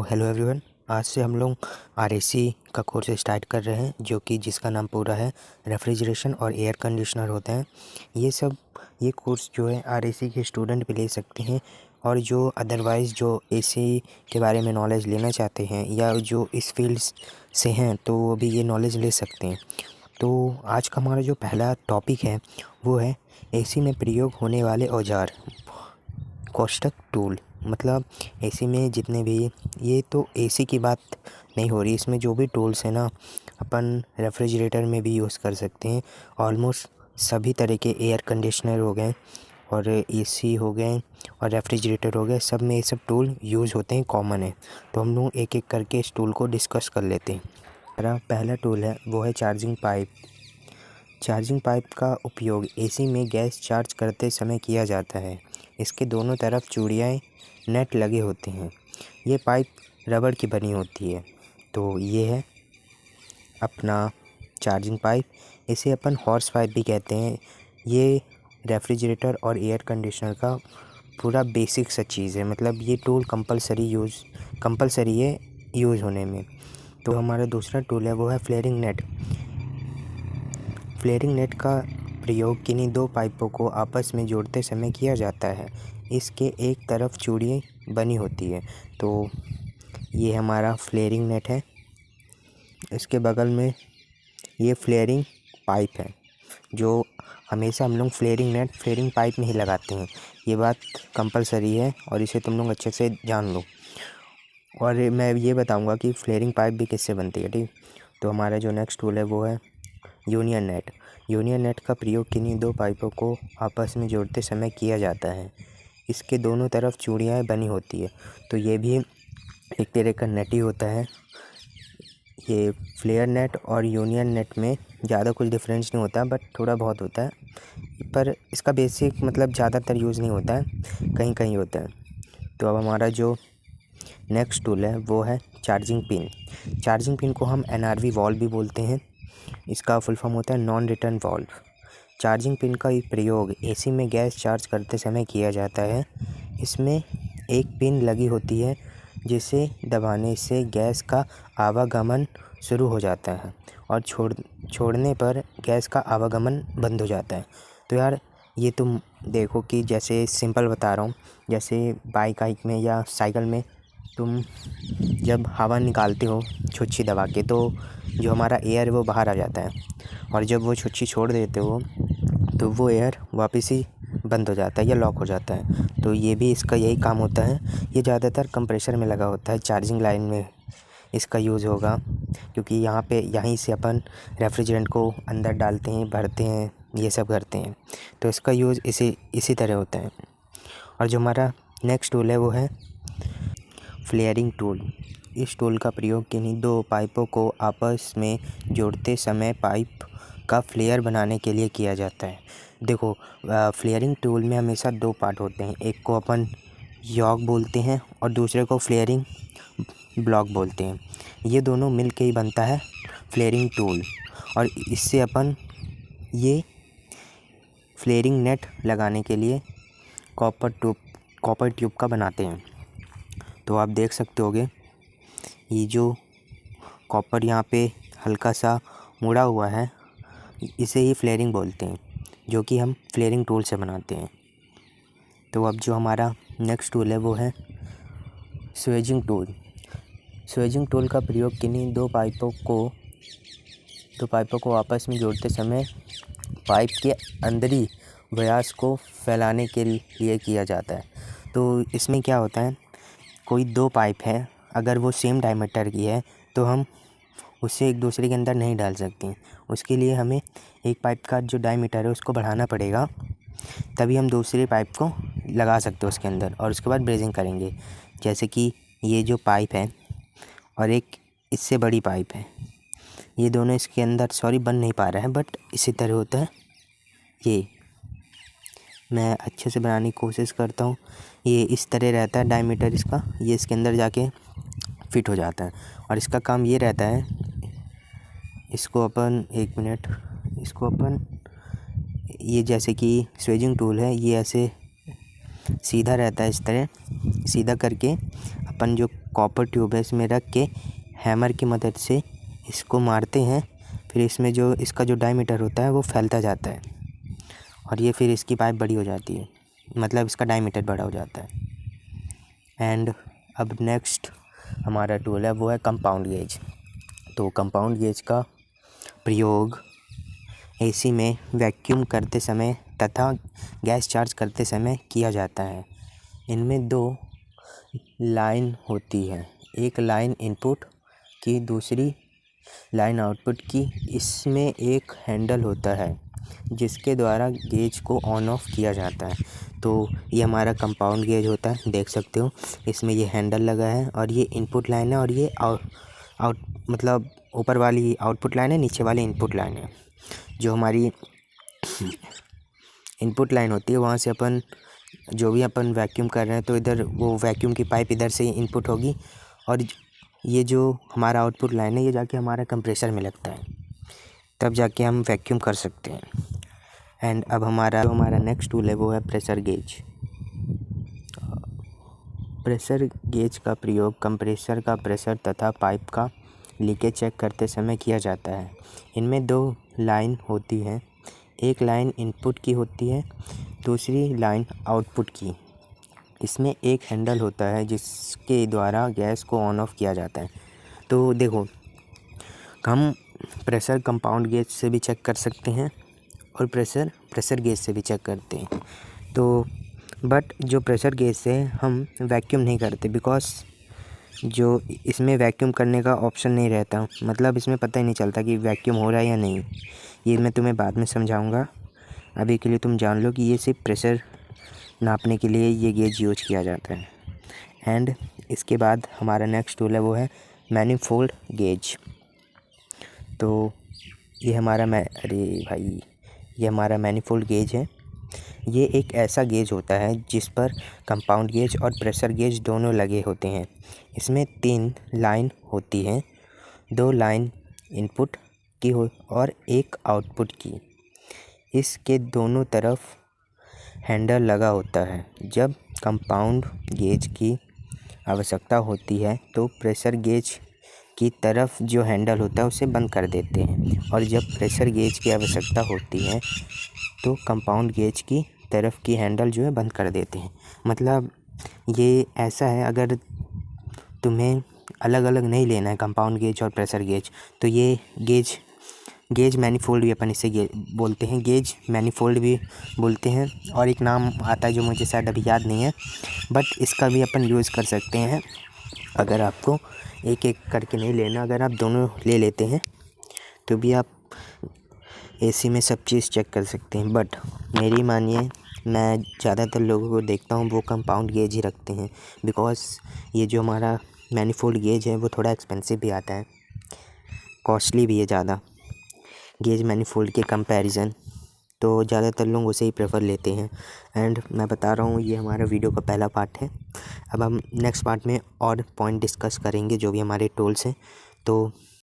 Hello everyone. आज से हम लोग आरएसी का कोर्स स्टार्ट कर रहे हैं, जो कि जिसका नाम पूरा है रेफ्रिजरेशन और एयर कंडीशनर होते हैं। ये कोर्स जो है आरएसी के स्टूडेंट भी ले सकते हैं, और जो अदरवाइज़ जो एसी के बारे में नॉलेज लेना चाहते हैं या जो इस फील्ड से हैं तो वो भी ये नॉलेज ले सकते हैं। तो आज का हमारा जो पहला टॉपिक है वो है एसी में प्रयोग होने वाले औजार, कोष्ठक टूल। मतलब एसी में जितने भी, ये तो एसी की बात नहीं हो रही, इसमें जो भी टूल्स हैं ना, अपन रेफ्रिजरेटर में भी यूज़ कर सकते हैं। ऑलमोस्ट सभी तरह के एयर कंडीशनर हो गए और एसी हो गए और रेफ्रिजरेटर हो गए, सब में ये सब टूल यूज़ होते हैं, कॉमन है। तो हम लोग एक एक करके इस टूल को डिस्कस कर लेते हैं। हमारा पहला टूल है वो है चार्जिंग पाइप। चार्जिंग पाइप का उपयोग एसी में गैस चार्ज करते समय किया जाता है। इसके दोनों तरफ चूड़ियाँ नेट लगे होते हैं। ये पाइप रबड़ की बनी होती है। तो ये है अपना चार्जिंग पाइप। इसे अपन हॉर्स पाइप भी कहते हैं। ये रेफ्रिजरेटर और एयर कंडीशनर का पूरा बेसिक सा चीज़ है। मतलब ये टूल कंपलसरी है यूज़ होने में। तो हमारा दूसरा टूल है वो है फ्लेयरिंग नेट। फ्लेयरिंग नेट का प्रयोग किन्हीं दो पाइपों को आपस में जोड़ते समय किया जाता है। इसके एक तरफ चूड़ी बनी होती है। तो ये हमारा फ्लेयरिंग नेट है। इसके बगल में ये फ्लेयरिंग पाइप है, जो हमेशा हम लोग फ्लेयरिंग पाइप में ही लगाते हैं। ये बात कंपलसरी है और इसे तुम लोग अच्छे से जान लो। और मैं ये बताऊंगा कि फ्लेयरिंग पाइप भी किससे बनती है, ठीक। तो हमारा जो नेक्स्ट टूल है वो है यूनियन नेट। यूनियन नेट का प्रयोग किन्हीं दो पाइपों को आपस में जोड़ते समय किया जाता है। इसके दोनों तरफ चूड़ियाँ बनी होती है। तो ये भी एक तरह का नेट ही होता है। ये फ्लेयर नेट और यूनियन नेट में ज़्यादा कुछ डिफरेंस नहीं होता, बट थोड़ा बहुत होता है, पर इसका बेसिक मतलब ज़्यादातर यूज़ नहीं होता है, कहीं कहीं होता है। तो अब हमारा जो नेक्स्ट टूल है वो है चार्जिंग पिन। चार्जिंग पिन को हम NRV वॉल्व भी बोलते हैं। इसका फुल फॉर्म होता है non return valve. Charging pin का प्रयोग एसी में गैस चार्ज करते समय किया जाता है। इसमें एक पिन लगी होती है जिसे दबाने से गैस का आवागमन शुरू हो जाता है और छोड़ने पर गैस का आवागमन बंद हो जाता है। तो यार ये तुम देखो कि जैसे सिंपल बता रहा हूँ, जैसे बाइक में या साइकिल में तुम जब हवा निकालते हो छुच्ची दबा के, तो जो हमारा एयर है वो बाहर आ जाता है, और जब वो छुच्ची छोड़ देते हो तो वो एयर वापस ही बंद हो जाता है या लॉक हो जाता है। तो ये भी इसका यही काम होता है। ये ज़्यादातर कंप्रेसर में लगा होता है, चार्जिंग लाइन में इसका यूज़ होगा, क्योंकि यहीं से अपन रेफ्रिजरेंट को अंदर डालते हैं, भरते हैं, ये सब करते हैं। तो इसका यूज़ इसी तरह होता है। और जो हमारा नेक्स्ट टूल है वो है फ्लेयरिंग टूल। इस टूल का प्रयोग किन्हीं दो पाइपों को आपस में जोड़ते समय पाइप का फ्लेयर बनाने के लिए किया जाता है। देखो, फ्लेयरिंग टूल में हमेशा दो पार्ट होते हैं। एक को अपन यॉक बोलते हैं और दूसरे को फ्लेयरिंग ब्लॉक बोलते हैं। ये दोनों मिल के ही बनता है फ्लेयरिंग टूल, और इससे अपन ये फ्लेयरिंग नेट लगाने के लिए कॉपर ट्यूब का बनाते हैं। तो आप देख सकते होगे ये जो कॉपर यहाँ पे हल्का सा मुड़ा हुआ है, इसे ही फ्लेयरिंग बोलते हैं, जो कि हम फ्लेयरिंग टूल से बनाते हैं। तो अब जो हमारा नेक्स्ट टूल है वो है स्वेजिंग टूल। स्वेजिंग टूल का प्रयोग किन्हीं दो पाइपों को आपस में जोड़ते समय पाइप के अंदरी व्यास को फैलाने के लिए किया जाता है। तो इसमें क्या होता है, कोई दो पाइप है, अगर वो सेम डायमीटर की है तो हम उसे एक दूसरे के अंदर नहीं डाल सकते। उसके लिए हमें एक पाइप का जो डायमीटर है उसको बढ़ाना पड़ेगा, तभी हम दूसरे पाइप को लगा सकते हैं उसके अंदर, और उसके बाद ब्रेजिंग करेंगे। जैसे कि ये जो पाइप है और एक इससे बड़ी पाइप है, ये दोनों इसके अंदर बन नहीं पा रहा है, बट इसी तरह होता है। ये मैं अच्छे से बनाने की कोशिश करता हूँ। ये इस तरह रहता है डायमीटर इसका, ये इसके अंदर जाके फिट हो जाता है, और इसका काम ये रहता है, इसको अपन ये जैसे कि स्वेजिंग टूल है, ये ऐसे सीधा रहता है, इस तरह सीधा करके अपन जो कॉपर ट्यूब है इसमें रख के हैमर की मदद से इसको मारते हैं, फिर इसमें जो इसका जो डायमीटर होता है वो फैलता जाता है और ये फिर इसकी पाइप बड़ी हो जाती है, मतलब इसका डायमीटर बड़ा हो जाता है। एंड अब नेक्स्ट हमारा टूल है वो है कंपाउंड गेज। तो कंपाउंड गेज का प्रयोग एसी में वैक्यूम करते समय तथा गैस चार्ज करते समय किया जाता है। इनमें 2 लाइन होती है, एक लाइन इनपुट की, दूसरी लाइन आउटपुट की। इसमें एक हैंडल होता है जिसके द्वारा गेज को ऑन ऑफ किया जाता है। तो ये हमारा कंपाउंड गेज होता है, देख सकते हो इसमें ये हैंडल लगा है और ये इनपुट लाइन है और ये आउट मतलब ऊपर वाली आउटपुट लाइन है, नीचे वाली इनपुट लाइन है। जो हमारी इनपुट लाइन होती है वहाँ से अपन जो भी अपन वैक्यूम कर रहे हैं तो इधर वो वैक्यूम की पाइप इधर से इनपुट होगी और ये जो हमारा आउटपुट लाइन है ये जाके हमारा कंप्रेसर में लगता है, तब जाके हम वैक्यूम कर सकते हैं। एंड अब हमारा नेक्स्ट टूल है वो है प्रेशर गेज। प्रेशर गेज का प्रयोग कंप्रेसर का प्रेशर तथा पाइप का लीकेज चेक करते समय किया जाता है। इनमें 2 लाइन होती हैं, एक लाइन इनपुट की होती है, दूसरी लाइन आउटपुट की। इसमें एक हैंडल होता है जिसके द्वारा गैस को ऑन ऑफ किया जाता है। तो देखो, हम प्रेशर कंपाउंड गेज से भी चेक कर सकते हैं और प्रेशर गेज से भी चेक करते हैं। तो बट जो प्रेशर गेज से हम वैक्यूम नहीं करते, बिकॉज जो इसमें वैक्यूम करने का ऑप्शन नहीं रहता, मतलब इसमें पता ही नहीं चलता कि वैक्यूम हो रहा है या नहीं। ये मैं तुम्हें बाद में समझाऊंगा, अभी के लिए तुम जान लो कि ये सिर्फ प्रेशर नापने के लिए ये गेज यूज किया जाता है। एंड इसके बाद हमारा नेक्स्ट टूल है वो है मैनीफोल्ड गेज। तो ये हमारा मैनीफोल्ड गेज है। ये एक ऐसा गेज होता है जिस पर कंपाउंड गेज और प्रेशर गेज दोनों लगे होते हैं। इसमें 3 लाइन होती हैं, 2 लाइन इनपुट की और एक आउटपुट की। इसके दोनों तरफ हैंडल लगा होता है। जब कंपाउंड गेज की आवश्यकता होती है तो प्रेशर गेज की तरफ जो हैंडल होता है उसे बंद कर देते हैं, और जब प्रेशर गेज की आवश्यकता होती है तो कंपाउंड गेज की तरफ की हैंडल जो है बंद कर देते हैं। मतलब ये ऐसा है, अगर तुम्हें अलग अलग नहीं लेना है कंपाउंड गेज और प्रेशर गेज, तो ये गेज मैनीफोल्ड भी अपन इसे बोलते हैं, गेज मैनीफोल्ड भी बोलते हैं। और एक नाम आता है जो मुझे शायद अभी याद नहीं है, बट इसका भी अपन यूज़ कर सकते हैं। अगर आपको एक एक करके नहीं लेना, अगर आप दोनों ले लेते हैं तो भी आप एसी में सब चीज़ चेक कर सकते हैं। बट मेरी मानिए, मैं ज़्यादातर लोगों को देखता हूँ वो कंपाउंड गेज ही रखते हैं, बिकॉज़ ये जो हमारा मैनीफोल्ड गेज है वो थोड़ा एक्सपेंसिव भी आता है, कॉस्टली भी है ज़्यादा गेज मैनीफोल्ड के कंपैरिजन। तो ज़्यादातर लोग उसे ही प्रेफर लेते हैं। एंड मैं बता रहा हूँ ये हमारा वीडियो का पहला पार्ट है। अब हम नेक्स्ट पार्ट में और पॉइंट डिस्कस करेंगे जो भी हमारे टूल्स हैं। तो